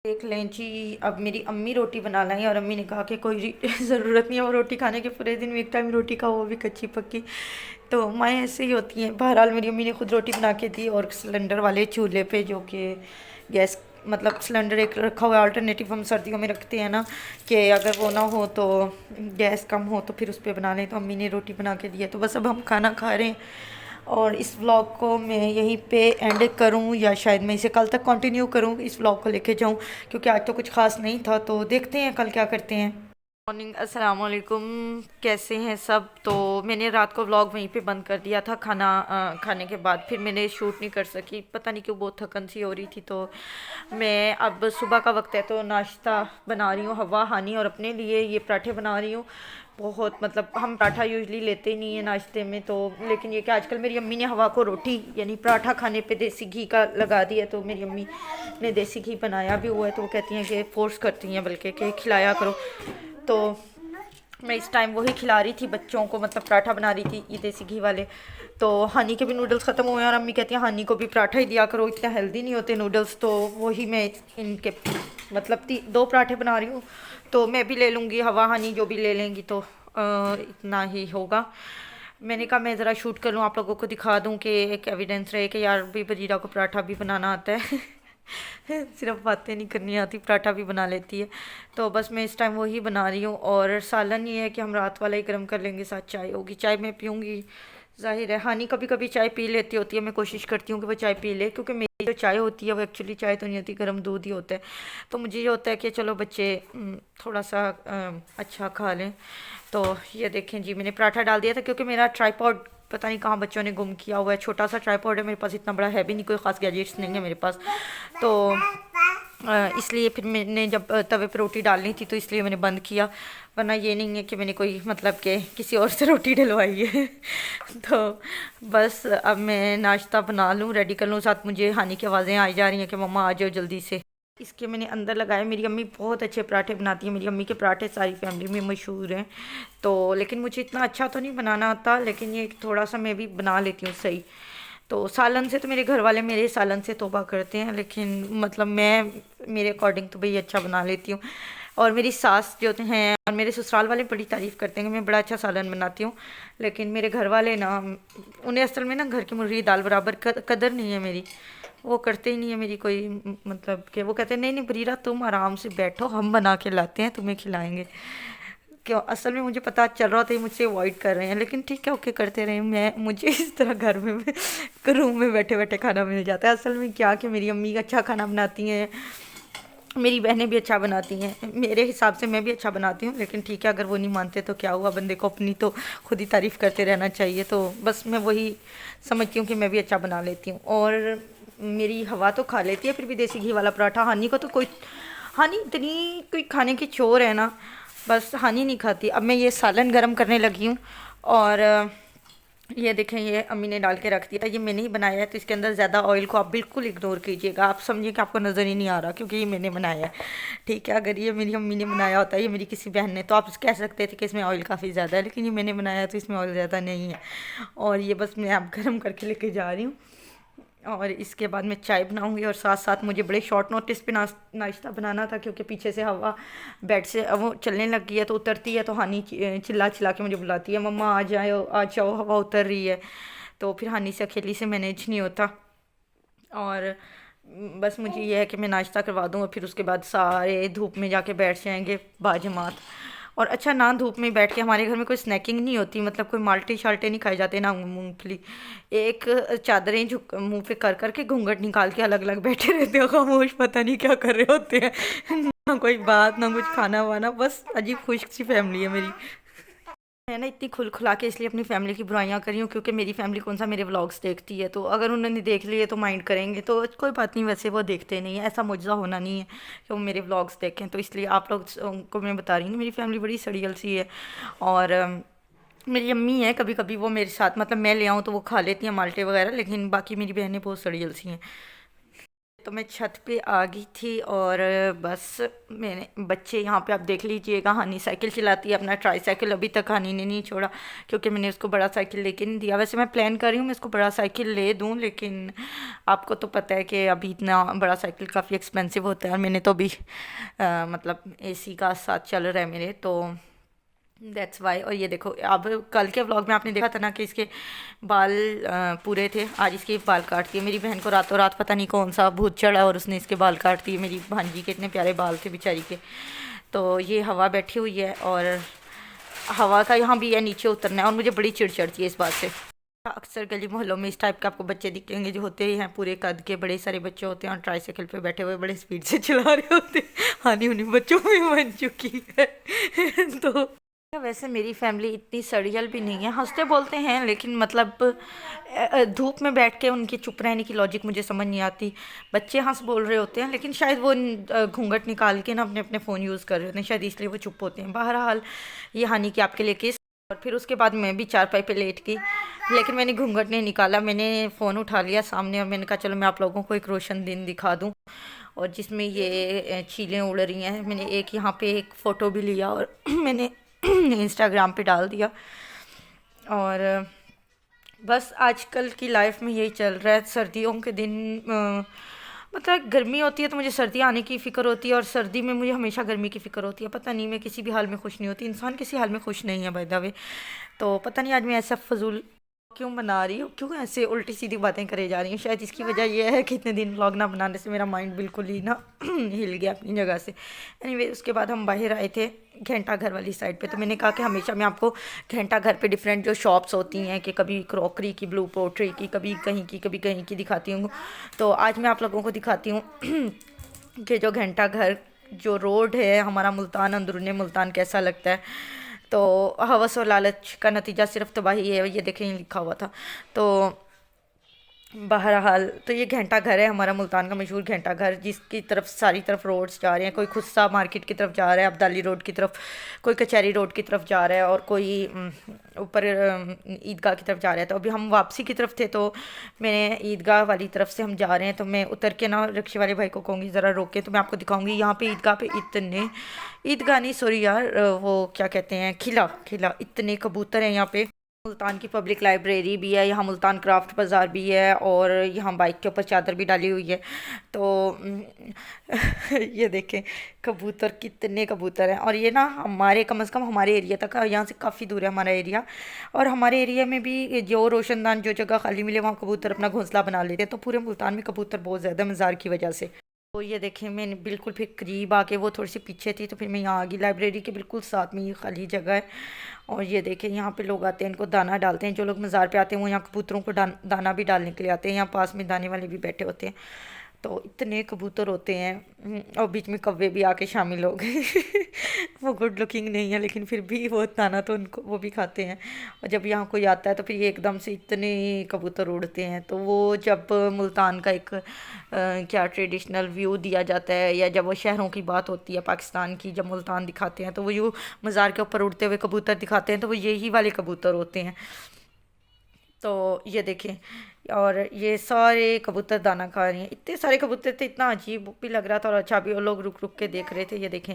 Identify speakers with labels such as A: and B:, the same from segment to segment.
A: देख लें जी। अब मेरी अम्मी रोटी बना लाई और अम्मी ने कहा कि कोई ज़रूरत नहीं है वो रोटी खाने के, पूरे दिन में एक टाइम रोटी खाओ, वो भी कच्ची पक्की। तो माएँ ऐसे ही होती हैं। बहरहाल मेरी अम्मी ने खुद रोटी बना के दी और सिलेंडर वाले चूल्हे पे, जो कि गैस मतलब सिलेंडर एक रखा हुआ है अल्टरनेटिव, हम सर्दियों में रखते हैं ना कि अगर वो ना हो तो गैस कम हो तो फिर उस पर बना लें। तो अम्मी ने रोटी बना के दी है, तो बस अब हम खाना खा रहे हैं। और इस व्लॉग को मैं यहीं पे एंड करूं या शायद मैं इसे कल तक कंटिन्यू करूं, इस व्लॉग को लेके जाऊं, क्योंकि आज तो कुछ खास नहीं था। तो देखते हैं कल क्या करते हैं। मॉर्निंग, अस्सलाम वालेकुम। कैसे हैं सब? तो मैंने रात को व्लॉग वहीं पे बंद कर दिया था। खाना खाने के बाद फिर मैंने शूट नहीं कर सकी, पता नहीं क्यों, बहुत थकन सी हो रही थी। तो मैं अब सुबह का वक्त है तो नाश्ता बना रही हूँ हवा हानी और अपने लिए ये पराठे बना रही हूँ। बहुत मतलब हम पराठा यूजली लेते ही नहीं है नाश्ते में, तो लेकिन ये कि आजकल मेरी अम्मी ने हवा को रोटी यानी पराठा खाने पे देसी घी का लगा दिया, तो मेरी अम्मी ने देसी घी बनाया भी हुआ है। तो वो कहती हैं कि फ़ोर्स करती हैं बल्कि कि खिलाया करो। तो मैं इस टाइम वही खिला रही थी बच्चों को, मतलब पराठा बना रही थी ये देसी घी वाले। तो हनी के भी नूडल्स ख़त्म हुए हैं और अम्मी कहती हैं हनी को भी पराठा ही दिया करो, इतना हेल्दी नहीं होते नूडल्स। तो वही मैं इनके मतलब दो पराठे बना रही हूँ। तो मैं भी ले लूँगी, हवा हनी जो भी ले लेंगी तो इतना ही होगा। मैंने कहा मैं ज़रा शूट कर लूँ, आप लोगों को दिखा दूँ कि एक एविडेंस रहे कि यार भी बजीरा को पराठा भी बनाना आता है। सिर्फ बातें नहीं करनी आती, पराठा भी बना लेती है। तो बस मैं इस टाइम वही बना रही हूँ। और सालन ये है कि हम रात वाला ही गर्म कर लेंगे, साथ चाय होगी। चाय मैं पीऊँगी, जाहिर है। हानि कभी कभी चाय पी लेती होती है, मैं कोशिश करती हूँ कि वो चाय पी ले, क्योंकि मेरी जो चाय होती है वो एक्चुअली चाय तो नहीं होती, गर्म दूध ही होता है। तो मुझे ये होता है कि चलो बच्चे थोड़ा सा अच्छा खा लें। तो ये देखें जी, मैंने पराठा डाल दिया था क्योंकि मेरा ट्राईपॉड पता नहीं कहाँ बच्चों ने गुम किया हुआ है। छोटा सा ट्राईपॉड है मेरे पास, इतना बड़ा है भी नहीं, कोई ख़ास गैजेट्स नहीं है मेरे पास। तो इसलिए फिर मैंने जब तवे पे रोटी डालनी थी तो इसलिए मैंने बंद किया, वरना ये नहीं है कि मैंने कोई मतलब कि किसी और से रोटी डलवाई है। तो बस अब मैं नाश्ता बना लूँ, रेडी कर लूँ। साथ मुझे हानि की आवाज़ें आई जा रही हैं कि मम्मा आ जाओ जल्दी से। इसके मैंने अंदर लगाया। मेरी अम्मी बहुत अच्छे पराठे बनाती हैं, मेरी अम्मी के पराठे सारी फैमिली में मशहूर हैं। तो लेकिन मुझे इतना अच्छा तो नहीं बनाना आता, लेकिन ये थोड़ा सा मैं भी बना लेती हूँ सही। तो सालन से तो मेरे घर वाले मेरे सालन से तौबा करते हैं, लेकिन मतलब मैं मेरे अकॉर्डिंग तो भाई अच्छा बना लेती हूँ। और मेरी सास जो हैं और मेरे ससुराल वाले बड़ी तारीफ़ करते हैं कि मैं बड़ा अच्छा सालन बनाती हूँ। लेकिन मेरे घर वाले ना, उन्हें असल में ना घर की मुर्गी दाल बराबर कदर नहीं है मेरी। वो करते ही नहीं है मेरी कोई मतलब कि वो कहते हैं नहीं नहीं बरीरा तुम आराम से बैठो, हम बना के लाते हैं तुम्हें खिलाएंगे। क्यों, असल में मुझे पता चल रहा था ये मुझसे अवॉइड कर रहे हैं, लेकिन ठीक है ओके करते रहे। मैं मुझे इस तरह घर में रूम में बैठे बैठे खाना मिल जाता है। असल में क्या कि मेरी अम्मी अच्छा खाना बनाती हैं, मेरी बहनें भी अच्छा बनाती हैं, मेरे हिसाब से मैं भी अच्छा बनाती हूँ। लेकिन ठीक है, अगर वो नहीं मानते तो क्या हुआ, बंदे को अपनी तो खुद ही तारीफ़ करते रहना चाहिए। तो बस मैं वही समझती हूँ कि मैं भी अच्छा बना लेती हूँ। और मेरी हवा तो खा लेती है फिर भी देसी घी वाला पराठा। हानि को तो कोई, हानि इतनी कोई खाने की चोर है ना, बस हानि नहीं खाती। अब मैं ये सालन गरम करने लगी हूँ। और ये देखें, ये अम्मी ने डाल के रख दिया, ये मैंने ही बनाया है। तो इसके अंदर ज़्यादा ऑयल को आप बिल्कुल इग्नोर कीजिएगा, आप समझिए कि आपको नज़र ही नहीं आ रहा, क्योंकि ये मैंने बनाया है। ठीक है, अगर ये मेरी अम्मी ने बनाया होता, ये मेरी किसी बहन ने, तो आप कह सकते थे कि इसमें ऑयल काफ़ी ज़्यादा है, लेकिन ये मैंने बनाया है तो इसमें ऑयल ज़्यादा नहीं है। और ये बस मैं अब गर्म करके लेके जा रही हूँ। और इसके बाद मैं चाय बनाऊंगी और साथ साथ मुझे बड़े शॉर्ट नोटिस पे नाश्ता बनाना था, क्योंकि पीछे से हवा बेड से अब वो चलने लग गई है तो उतरती है, तो हानि चिल्ला चिल्ला के मुझे बुलाती है मम्मा आ जाओ हवा उतर रही है। तो फिर हानि से अकेली से मैनेज नहीं होता। और बस मुझे ये है कि मैं नाश्ता करवा दूँ और फिर उसके बाद सारे धूप में जाके बैठ जाएंगे बाजमात। और अच्छा, ना धूप में बैठ के, हमारे घर में कोई स्नैकिंग नहीं होती, मतलब कोई माल्टे शाल्टे नहीं खाए जाते ना मूंगफली। एक चादरें झुक मुंह पे कर करके घूंघट निकाल के अलग अलग बैठे रहते हो खामोश, पता नहीं क्या कर रहे होते हैं। ना कोई बात ना कुछ खाना वाना, बस अजीब खुश सी फैमिली है मेरी। मैं ना इतनी खुल खुला के इसलिए अपनी फैमिली की बुराइयां कर रही हूँ, क्योंकि मेरी फैमिली कौन सा मेरे व्लॉग्स देखती है। तो अगर उन्होंने देख लिए तो माइंड करेंगे, तो कोई बात नहीं, वैसे वो देखते नहीं है, ऐसा मुजजा होना नहीं है कि वो मेरे व्लॉग्स देखें। तो इसलिए आप लोग को मैं बता रही हूँ मेरी फैमिली बड़ी सड़ियल सी है। और मेरी अम्मी है, कभी कभी वो मेरे साथ मतलब मैं ले आऊँ तो वो खा लेती हैं माल्टे वगैरह, लेकिन बाकी मेरी बहनें बहुत सड़ियल सी हैं। तो मैं छत पे आ गई थी और बस मैंने बच्चे यहाँ पे आप देख लीजिएगा, हानी साइकिल चलाती है अपना ट्राई साइकिल। अभी तक हानी ने नहीं छोड़ा क्योंकि मैंने उसको बड़ा साइकिल लेके नहीं दिया। वैसे मैं प्लान कर रही हूँ मैं इसको बड़ा साइकिल ले दूँ, लेकिन आपको तो पता है कि अभी इतना बड़ा साइकिल काफ़ी एक्सपेंसिव होता है, और मैंने तो अभी मतलब एसी का साथ चल रहा है मेरे, तो दैट्स वाई। और ये देखो, अब कल के व्लॉग में आपने देखा था ना कि इसके बाल पूरे थे, आज इसके बाल काट दिए। मेरी बहन को रातों रात पता नहीं कौन सा भूत चढ़ा और उसने इसके बाल काट दिए। मेरी भांजी के इतने प्यारे बाल थे बेचारी के। तो ये हवा बैठी हुई है और हवा का यहाँ भी है नीचे उतरना है, और मुझे बड़ी चिढ़ चढ़ती है इस बात से। अक्सर गली मोहल्लों में इस टाइप के आपको बच्चे दिखेंगे जो होते ही हैं पूरे कद के, बड़े सारे बच्चे होते हैं और ट्राईसाइकिल पे बैठे हुए बड़े स्पीड से चला रहे होते हैं। हानि उन्हीं बच्चों में बन चुकी है। तो वैसे मेरी फैमिली इतनी सड़ियल भी नहीं है, हंसते बोलते हैं, लेकिन मतलब धूप में बैठ के उनके चुप रहने की लॉजिक मुझे समझ नहीं आती। बच्चे हंस बोल रहे होते हैं, लेकिन शायद वो घूंघट निकाल के ना अपने अपने फ़ोन यूज़ कर रहे होते हैं, शायद इसलिए वो चुप होते हैं। बहरहाल ये हानि की आपके लिए केस। और फिर उसके बाद मैं भी चारपाई पे लेट गई, लेकिन मैंने घूंघट नहीं निकाला, मैंने फ़ोन उठा लिया सामने और मैंने कहा चलो मैं आप लोगों को एक रोशन दिन दिखा दूँ, और जिसमें ये चीलें उड़ रही हैं। मैंने एक यहाँ पे एक फ़ोटो भी लिया और मैंने इंस्टाग्राम पे डाल दिया। और बस आजकल की लाइफ में यही चल रहा है। सर्दियों के दिन मतलब गर्मी होती है तो मुझे सर्दी आने की फ़िक्र होती है, और सर्दी में मुझे हमेशा गर्मी की फ़िक्र होती है। पता नहीं, मैं किसी भी हाल में खुश नहीं होती, इंसान किसी हाल में खुश नहीं है बाय द वे। तो पता नहीं आज मैं ऐसा फजूल क्यों बना रही हूँ, क्यों ऐसे उल्टी सीधी बातें करे जा रही हूँ। शायद इसकी वजह यह है कि इतने दिन व्लॉग ना बनाने से मेरा माइंड बिल्कुल ही ना हिल गया अपनी जगह से। एनीवे उसके बाद हम बाहर आए थे घंटा घर वाली साइड पे, तो मैंने कहा कि हमेशा मैं आपको घंटा घर पे डिफरेंट जो शॉप्स होती हैं कि कभी क्रॉकरी की, ब्लू पोट्री की, कभी कहीं की दिखाती हूँ। तो आज मैं आप लोगों को दिखाती हूँ कि जो घंटा घर जो रोड है हमारा मुल्तान, अंदरूनी मुल्तान कैसा लगता है। तो हवस और लालच का नतीजा सिर्फ तबाही है, ये देखें लिखा हुआ था। तो बहरहाल तो ये घंटा घर है हमारा मुल्तान का मशहूर घंटा घर, जिसकी तरफ सारी तरफ रोड्स जा रहे हैं। कोई खुस्सा मार्केट की तरफ जा रहा है, अब्दाली रोड की तरफ, कोई कचहरी रोड की तरफ जा रहा है, और कोई ऊपर ईदगाह की तरफ जा रहा है। तो अभी हम वापसी की तरफ थे, तो मैंने ईदगाह वाली तरफ से हम जा रहे हैं, तो मैं उतर के ना रिक्शे वाले भाई को कहूँगी ज़रा रोके, तो मैं आपको दिखाऊँगी यहाँ पे ईदगाह पे इतने, ईदगाह नहीं सॉरी यार, वो क्या कहते हैं, खिला खिला, इतने कबूतर हैं यहाँ पे। मुल्तान की पब्लिक लाइब्रेरी भी है यहाँ, मुल्तान क्राफ्ट बाज़ार भी है, और यहाँ बाइक के ऊपर चादर भी डाली हुई है। तो ये देखें कबूतर, कितने कबूतर हैं। और ये ना हमारे कम से कम हमारे एरिया तक, यहाँ से काफ़ी दूर है हमारा एरिया, और हमारे एरिया में भी जो रोशनदान जो जगह खाली मिले वहाँ कबूतर अपना घोंसला बना लेते हैं। तो पूरे मुल्तान में कबूतर बहुत ज़्यादा मज़ार की वजह से। तो ये देखें मैंने बिल्कुल फिर करीब आके, वो थोड़ी सी पीछे थी तो फिर मैं यहाँ आ गई। लाइब्रेरी के बिल्कुल साथ में ये खाली जगह है, और ये देखें यहाँ पे लोग आते हैं, इनको दाना डालते हैं। जो लोग मज़ार पे आते हैं वो यहाँ कबूतरों को दाना भी डालने के लिए आते हैं। यहाँ पास में दाने वाले भी बैठे होते हैं। तो इतने कबूतर होते हैं, और बीच में कौवे भी आके शामिल हो गए। वो गुड लुकिंग नहीं है, लेकिन फिर भी वो दाना तो उनको वो भी खाते हैं। और जब यहाँ कोई आता है तो फिर ये एकदम से इतने कबूतर उड़ते हैं। तो वो जब मुल्तान का एक क्या ट्रेडिशनल व्यू दिया जाता है, या जब वो शहरों की बात होती है पाकिस्तान की, जब मुल्तान दिखाते हैं तो वो यूँ मज़ार के ऊपर उड़ते हुए कबूतर दिखाते हैं, तो वो यही वाले कबूतर होते हैं। तो ये देखें, और ये सारे कबूतर दाना खा रहे हैं। इतने सारे कबूतर थे, इतना अजीब भी लग रहा था और अच्छा भी। और लोग रुक रुक के देख रहे थे। ये देखें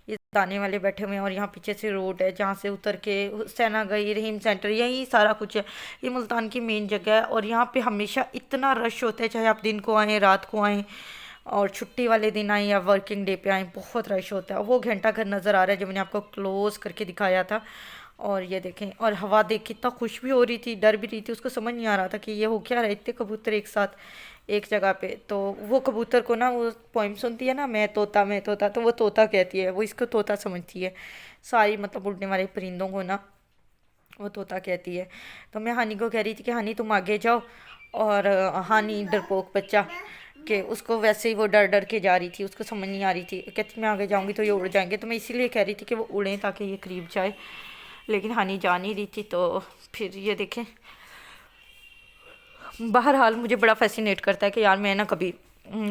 A: ये दाने वाले बैठे हुए हैं, और यहाँ पीछे से रोड है जहाँ से उतर के हुसैना गई, रहीम सेंटर, यही सारा कुछ है। ये मुल्तान की मेन जगह है, और यहाँ पे हमेशा इतना रश होता है, चाहे आप दिन को आएँ रात को आएँ, और छुट्टी वाले दिन आए या वर्किंग डे पे आए, बहुत रश होता है। वो घंटा घर नज़र आ रहा है जो मैंने आपको क्लोज करके दिखाया था। और ये देखें, और हवा देख के इतना खुश भी हो रही थी, डर भी रही थी, उसको समझ नहीं आ रहा था कि ये हो क्या रहा है, इतने कबूतर एक साथ एक जगह पे। तो वो कबूतर को ना, वो पोइम सुनती है ना, मैं तोता, तो वो तोता कहती है, वो इसको तोता समझती है। सारी मतलब उड़ने वाले परिंदों को ना वो तोता कहती है। तो मैं हानी को कह रही थी कि हानी तुम आगे जाओ, और हानी डरपोक बच्चा कि उसको वैसे ही वो डर डर के जा रही थी, उसको समझ नहीं आ रही थी, कहती मैं आगे जाऊंगी तो ये उड़ जाएंगे। तो मैं इसीलिए कह रही थी कि वो उड़ें ताकि ये करीब जाए, लेकिन हानी जा नहीं रही थी। तो फिर ये देखें, बहरहाल मुझे बड़ा फैसिनेट करता है कि यार मैं ना कभी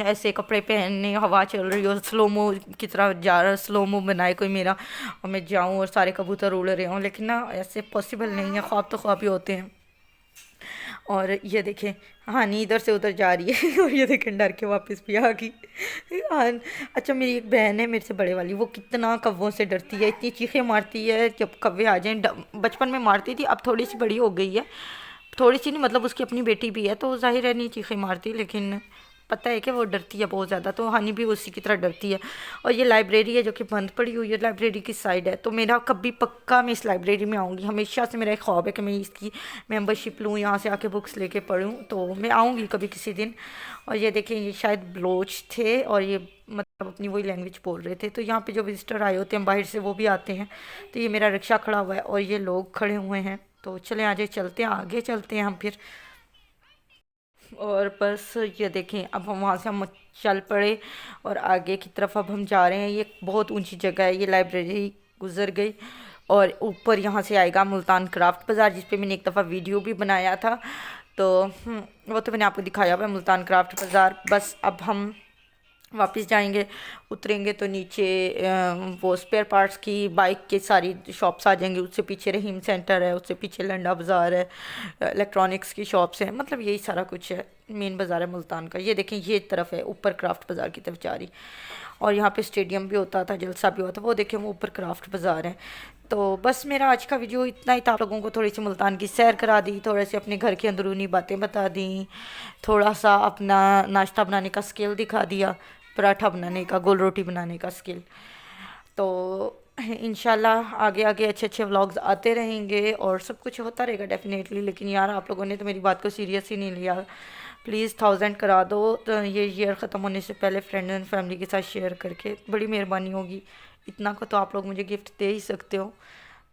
A: ऐसे कपड़े पहनने, हवा चल रही हो, स्लोमो की तरह जा रहा, स्लोमो बनाए कोई मेरा, और मैं जाऊं और सारे कबूतर उड़ रहे हों। लेकिन ना ऐसे पॉसिबल नहीं है, ख्वाब तो ख्वाब ही होते हैं। और ये देखें हानी इधर से उधर जा रही है और ये देखें डर के वापस भी आ गई। अच्छा मेरी एक बहन है मेरे से बड़े वाली, वो कितना कौवों से डरती है, इतनी चीखें मारती है जब कौवे आ जाएं। बचपन में मारती थी, अब थोड़ी सी बड़ी हो गई है, थोड़ी सी नहीं मतलब उसकी अपनी बेटी भी है तो जाहिर है नहीं चीखें मारती, लेकिन पता है कि वो डरती है बहुत ज़्यादा, तो हानि भी उसी की तरह डरती है। और ये लाइब्रेरी है जो कि बंद पड़ी हुई है, लाइब्रेरी की साइड है, तो मेरा कभी पक्का मैं इस लाइब्रेरी में आऊँगी, हमेशा से मेरा एक ख्वाब है कि मैं इसकी मेंबरशिप लूँ, यहाँ से आके बुक्स लेके पढूँ, तो मैं आऊँगी कभी किसी दिन। और ये देखें ये शायद बलोच थे और ये मतलब अपनी वही लैंग्वेज बोल रहे थे, तो यहाँ पे जो विजिटर आए होते हैं बाहर से वो भी आते हैं। तो ये मेरा रिक्शा खड़ा हुआ है और ये लोग खड़े हुए हैं, तो चलें आगे चलते हैं, आगे चलते हैं हम फिर। और बस ये देखें अब हम वहाँ से हम चल पड़े और आगे की तरफ अब हम जा रहे हैं। ये बहुत ऊंची जगह है, ये लाइब्रेरी गुजर गई और ऊपर यहाँ से आएगा मुल्तान क्राफ्ट बाज़ार, जिस पे मैंने एक दफ़ा वीडियो भी बनाया था, तो वो तो मैंने आपको दिखाया हुआ है मुल्तान क्राफ्ट बाज़ार। बस अब हम वापस जाएंगे, उतरेंगे तो नीचे वो स्पेयर पार्ट्स की बाइक की सारी शॉप्स आ जाएंगी, उससे पीछे रहीम सेंटर है, उससे पीछे लंडा बाज़ार है, इलेक्ट्रॉनिक्स की शॉप्स हैं, मतलब यही सारा कुछ है, मेन बाज़ार है मुल्तान का। ये देखें ये तरफ है ऊपर क्राफ्ट बाज़ार की तरफ जा रही, और यहाँ पे स्टेडियम भी होता था, जलसा भी होता था, वो देखें वो ऊपर क्राफ्ट बाज़ार है। तो बस मेरा आज का वीडियो इतना ही था, आप लोगों को थोड़ी सी मुल्तान की सैर करा दी, थोड़े से अपने घर की अंदरूनी बातें बता दी, थोड़ा सा अपना नाश्ता बनाने का स्किल दिखा दिया, पराठा बनाने का, गोल रोटी बनाने का स्किल। तो इंशाल्लाह आगे आगे अच्छे अच्छे व्लॉग्स आते रहेंगे और सब कुछ होता रहेगा डेफिनेटली। लेकिन यार आप लोगों ने तो मेरी बात को सीरियस ही नहीं लिया। प्लीज़ 1000 करा दो, तो ये ईयर ख़त्म होने से पहले फ्रेंड एंड फैमिली के साथ शेयर करके बड़ी मेहरबानी होगी। इतना को तो आप लोग मुझे गिफ्ट दे ही सकते हो।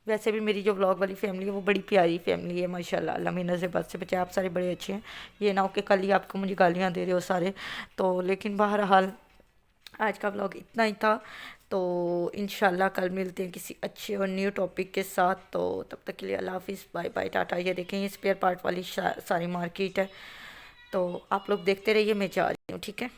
A: वैसे भी मेरी जो व्लॉग वाली फैमिली है वो बड़ी प्यारी फैमिली है माशाल्लाह, अल्लाह मेरी नज़र बद से बचे। आप सारे बड़े अच्छे हैं, ये ना हो कि कल ही आपको मुझे गालियाँ दे रहे हो सारे। तो लेकिन बहरहाल आज का व्लॉग इतना ही था, तो इंशाल्लाह कल मिलते हैं किसी अच्छे और न्यू टॉपिक के साथ। तो तब तक के लिए अल्लाह हाफिज़, बाय बाय, टाटा। ये देखें ये स्पेयर पार्ट वाली सारी मार्केट है, तो आप लोग देखते रहिए, मैं जा रही हूँ, ठीक है।